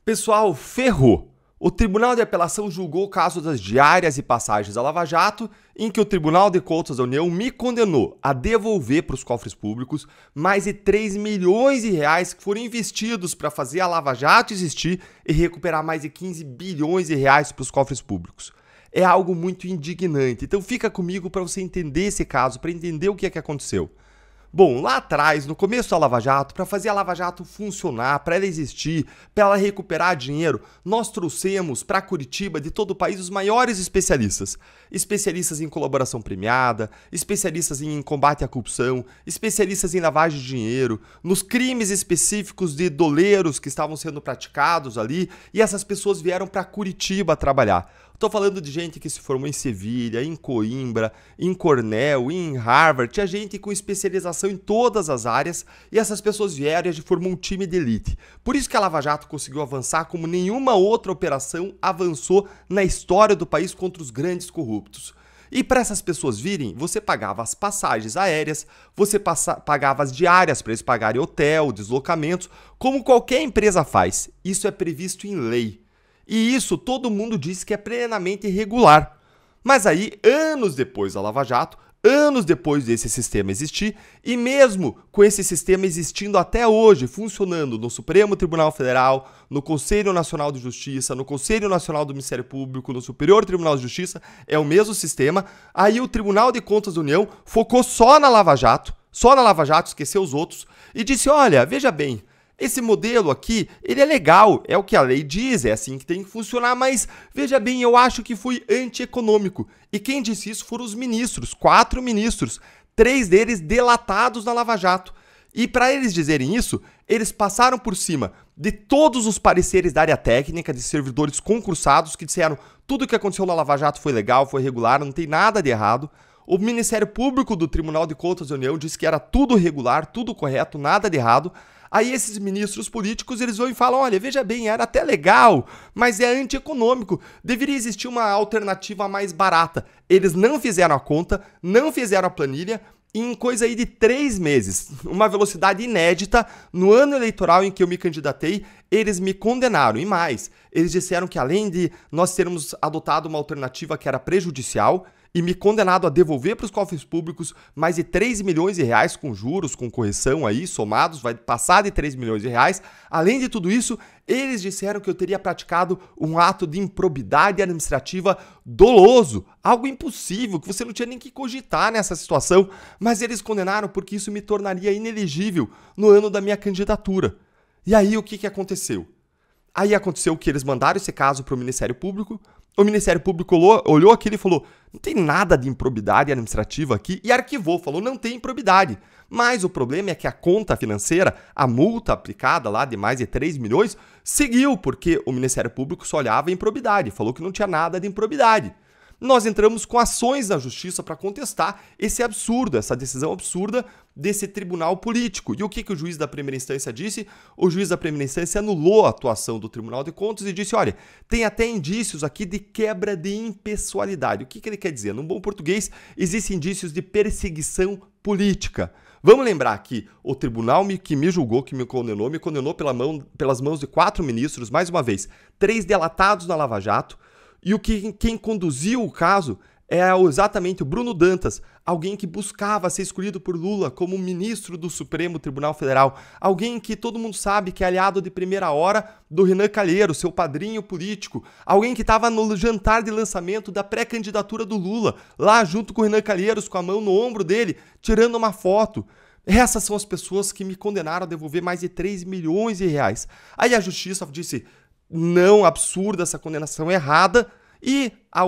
Pessoal, ferrou! O Tribunal de Apelação julgou o caso das diárias e passagens da Lava Jato, em que o Tribunal de Contas da União me condenou a devolver para os cofres públicos mais de 3 milhões de reais que foram investidos para fazer a Lava Jato existir e recuperar mais de 15 bilhões de reais para os cofres públicos. É algo muito indignante, então fica comigo para você entender esse caso, para entender o que é que aconteceu. Bom, lá atrás, no começo da Lava Jato, para fazer a Lava Jato funcionar, para ela existir, para ela recuperar dinheiro, nós trouxemos para Curitiba, de todo o país, os maiores especialistas. Especialistas em colaboração premiada, especialistas em combate à corrupção, especialistas em lavagem de dinheiro, nos crimes específicos de doleiros que estavam sendo praticados ali, e essas pessoas vieram para Curitiba trabalhar. Estou falando de gente que se formou em Sevilha, em Coimbra, em Cornell, em Harvard. Tinha gente com especialização em todas as áreas e essas pessoas vieram e formou um time de elite. Por isso que a Lava Jato conseguiu avançar como nenhuma outra operação avançou na história do país contra os grandes corruptos. E para essas pessoas virem, você pagava as passagens aéreas, você pagava as diárias para eles pagarem hotel, deslocamentos, como qualquer empresa faz. Isso é previsto em lei. E isso todo mundo diz que é plenamente irregular. Mas aí, anos depois da Lava Jato, anos depois desse sistema existir, e mesmo com esse sistema existindo até hoje, funcionando no Supremo Tribunal Federal, no Conselho Nacional de Justiça, no Conselho Nacional do Ministério Público, no Superior Tribunal de Justiça, é o mesmo sistema, aí o Tribunal de Contas da União focou só na Lava Jato, esqueceu os outros, e disse, olha, veja bem, esse modelo aqui, ele é legal, é o que a lei diz, é assim que tem que funcionar, mas veja bem, eu acho que foi antieconômico. E quem disse isso foram os ministros, 4 ministros, 3 deles delatados na Lava Jato. E para eles dizerem isso, eles passaram por cima de todos os pareceres da área técnica, de servidores concursados que disseram tudo o que aconteceu na Lava Jato foi legal, foi regular, não tem nada de errado. O Ministério Público do Tribunal de Contas da União disse que era tudo regular, tudo correto, nada de errado. Aí esses ministros políticos, eles vão e falam, olha, veja bem, era até legal, mas é antieconômico, deveria existir uma alternativa mais barata. Eles não fizeram a conta, não fizeram a planilha, e em coisa aí de 3 meses, uma velocidade inédita, no ano eleitoral em que eu me candidatei, eles me condenaram. E mais, eles disseram que além de nós termos adotado uma alternativa que era prejudicial, e me condenado a devolver para os cofres públicos mais de 3 milhões de reais com juros, com correção aí, somados, vai passar de 3 milhões de reais. Além de tudo isso, eles disseram que eu teria praticado um ato de improbidade administrativa doloso, algo impossível, que você não tinha nem que cogitar nessa situação, mas eles condenaram porque isso me tornaria inelegível no ano da minha candidatura. E aí o que aconteceu? Aí aconteceu que eles mandaram esse caso para o Ministério Público. O Ministério Público olhou aquilo e falou, não tem nada de improbidade administrativa aqui, e arquivou, falou, não tem improbidade. Mas o problema é que a conta financeira, a multa aplicada lá de mais de 3 milhões, seguiu, porque o Ministério Público só olhava a improbidade, falou que não tinha nada de improbidade. Nós entramos com ações na justiça para contestar esse absurdo, essa decisão absurda desse tribunal político. E o que o juiz da primeira instância disse? O juiz da primeira instância anulou a atuação do Tribunal de Contas e disse, olha, tem até indícios aqui de quebra de impessoalidade. O que ele quer dizer? Num bom português, existem indícios de perseguição política. Vamos lembrar que o tribunal que me julgou, que me condenou pelas mãos de 4 ministros, mais uma vez, 3 delatados na Lava Jato, e quem conduziu o caso é exatamente o Bruno Dantas, alguém que buscava ser escolhido por Lula como ministro do Supremo Tribunal Federal, alguém que todo mundo sabe que é aliado de primeira hora do Renan Calheiros, seu padrinho político, alguém que estava no jantar de lançamento da pré-candidatura do Lula, lá junto com o Renan Calheiros, com a mão no ombro dele, tirando uma foto. Essas são as pessoas que me condenaram a devolver mais de 3 milhões de reais. Aí a justiça disse, não, absurda, essa condenação é errada, e a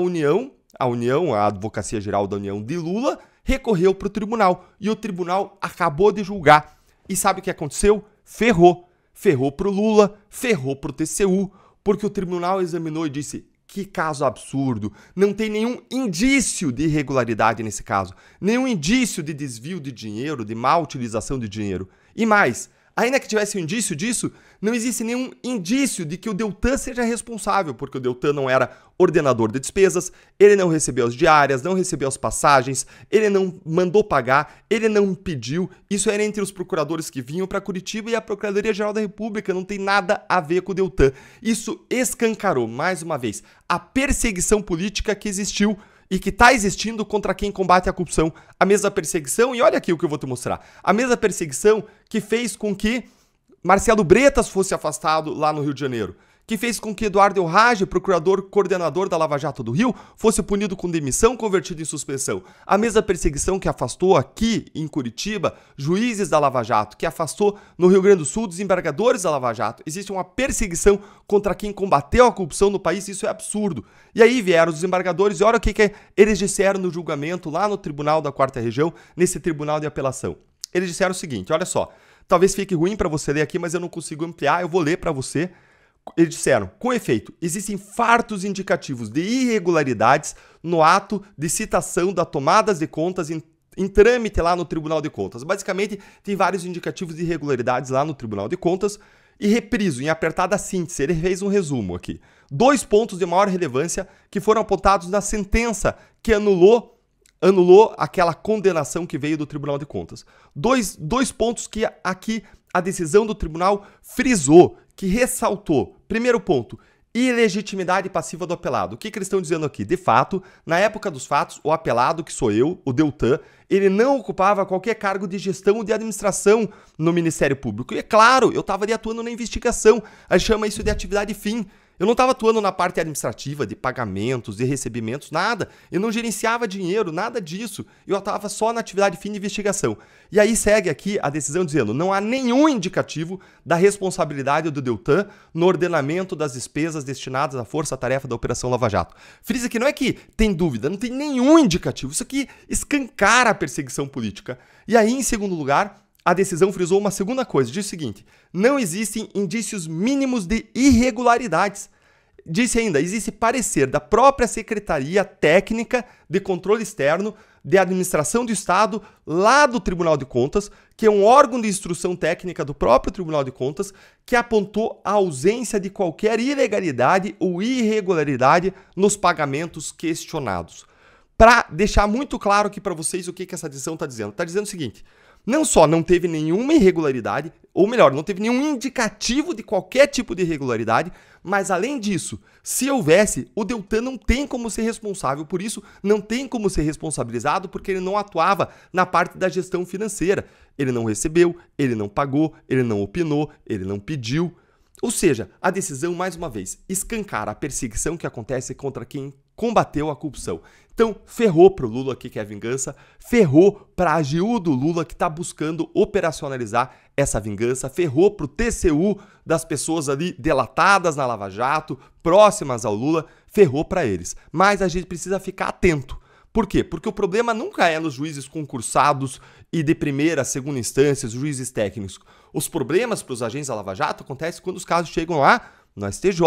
Advocacia Geral da União de Lula, recorreu para o tribunal, e o tribunal acabou de julgar. E sabe o que aconteceu? Ferrou. Ferrou para o Lula, ferrou para o TCU, porque o tribunal examinou e disse, que caso absurdo, não tem nenhum indício de irregularidade nesse caso, nenhum indício de desvio de dinheiro, de má utilização de dinheiro. E mais, Ainda que tivesse um indício disso, não existe nenhum indício de que o Deltan seja responsável, porque o Deltan não era ordenador de despesas, ele não recebeu as diárias, não recebeu as passagens, ele não mandou pagar, ele não pediu. Isso era entre os procuradores que vinham para Curitiba e a Procuradoria-Geral da República, não tem nada a ver com o Deltan. Isso escancarou, mais uma vez, a perseguição política que existiu e que está existindo contra quem combate a corrupção. A mesma perseguição, e olha aqui o que eu vou te mostrar, a mesma perseguição que fez com que Marcelo Bretas fosse afastado lá no Rio de Janeiro, que fez com que Eduardo Elrage, procurador coordenador da Lava Jato do Rio, fosse punido com demissão, convertido em suspensão. A mesma perseguição que afastou aqui em Curitiba juízes da Lava Jato, que afastou no Rio Grande do Sul desembargadores da Lava Jato. Existe uma perseguição contra quem combateu a corrupção no país, isso é absurdo. E aí vieram os desembargadores e olha o que eles disseram no julgamento lá no Tribunal da 4ª Região, nesse Tribunal de Apelação. Eles disseram o seguinte, olha só, talvez fique ruim para você ler aqui, mas eu não consigo ampliar, eu vou ler para você. Eles disseram, com efeito, existem fartos indicativos de irregularidades no ato de citação da tomadas de contas em trâmite lá no Tribunal de Contas. Basicamente, tem vários indicativos de irregularidades lá no Tribunal de Contas e repriso, em apertada síntese, ele fez um resumo aqui. 2 pontos de maior relevância que foram apontados na sentença que anulou aquela condenação que veio do Tribunal de Contas. Dois pontos que aqui a decisão do tribunal frisou, que ressaltou. Primeiro ponto, ilegitimidade passiva do apelado. O que eles estão dizendo aqui? De fato, na época dos fatos, o apelado, que sou eu, o Deltan, ele não ocupava qualquer cargo de gestão ou de administração no Ministério Público. E é claro, eu estava ali atuando na investigação. A gente chama isso de atividade fim. Eu não estava atuando na parte administrativa, de pagamentos, de recebimentos, nada. Eu não gerenciava dinheiro, nada disso. Eu estava só na atividade fim de investigação. E aí segue aqui a decisão dizendo, não há nenhum indicativo da responsabilidade do Deltan no ordenamento das despesas destinadas à força-tarefa da Operação Lava Jato. Frisa que não é que tem dúvida, não tem nenhum indicativo. Isso aqui escancara a perseguição política. E aí, em segundo lugar, a decisão frisou uma segunda coisa, diz o seguinte, não existem indícios mínimos de irregularidades. Disse ainda, existe parecer da própria Secretaria Técnica de Controle Externo de Administração do Estado, lá do Tribunal de Contas, que é um órgão de instrução técnica do próprio Tribunal de Contas, que apontou a ausência de qualquer ilegalidade ou irregularidade nos pagamentos questionados. Para deixar muito claro aqui para vocês o que essa decisão está dizendo. Está dizendo o seguinte, não só não teve nenhuma irregularidade, ou melhor, não teve nenhum indicativo de qualquer tipo de irregularidade, mas além disso, se houvesse, o Deltan não tem como ser responsável por isso, não tem como ser responsabilizado porque ele não atuava na parte da gestão financeira. Ele não recebeu, ele não pagou, ele não opinou, ele não pediu. Ou seja, a decisão, mais uma vez, escancara a perseguição que acontece contra quem combateu a corrupção. Então, ferrou para o Lula que quer vingança, ferrou para a AGU do Lula que está buscando operacionalizar essa vingança, ferrou para o TCU das pessoas ali delatadas na Lava Jato, próximas ao Lula, ferrou para eles. Mas a gente precisa ficar atento. Por quê? Porque o problema nunca é nos juízes concursados e de primeira, segunda instância, os juízes técnicos. Os problemas para os agentes da Lava Jato acontecem quando os casos chegam lá no STJ,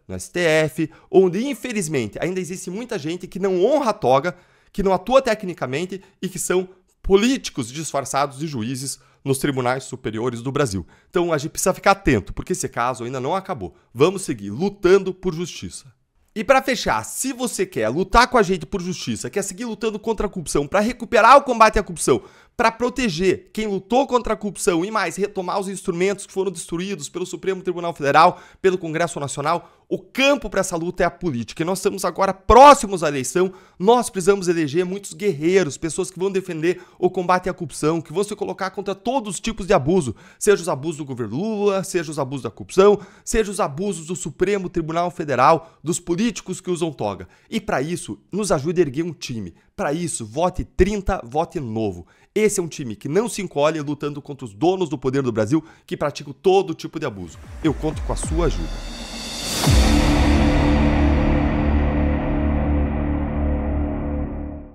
no STF, onde infelizmente ainda existe muita gente que não honra a toga, que não atua tecnicamente e que são políticos disfarçados de juízes nos tribunais superiores do Brasil. Então a gente precisa ficar atento, porque esse caso ainda não acabou. Vamos seguir lutando por justiça. E para fechar, se você quer lutar com a gente por justiça, quer seguir lutando contra a corrupção, para recuperar o combate à corrupção, para proteger quem lutou contra a corrupção e mais, retomar os instrumentos que foram destruídos pelo Supremo Tribunal Federal, pelo Congresso Nacional, o campo para essa luta é a política. E nós estamos agora próximos à eleição, nós precisamos eleger muitos guerreiros, pessoas que vão defender o combate à corrupção, que vão se colocar contra todos os tipos de abuso, seja os abusos do governo Lula, seja os abusos da corrupção, seja os abusos do Supremo Tribunal Federal, dos políticos que usam toga. E para isso, nos ajude a erguer um time. Para isso, vote 30, vote novo. Esse é um time que não se encolhe lutando contra os donos do poder do Brasil que praticam todo tipo de abuso. Eu conto com a sua ajuda.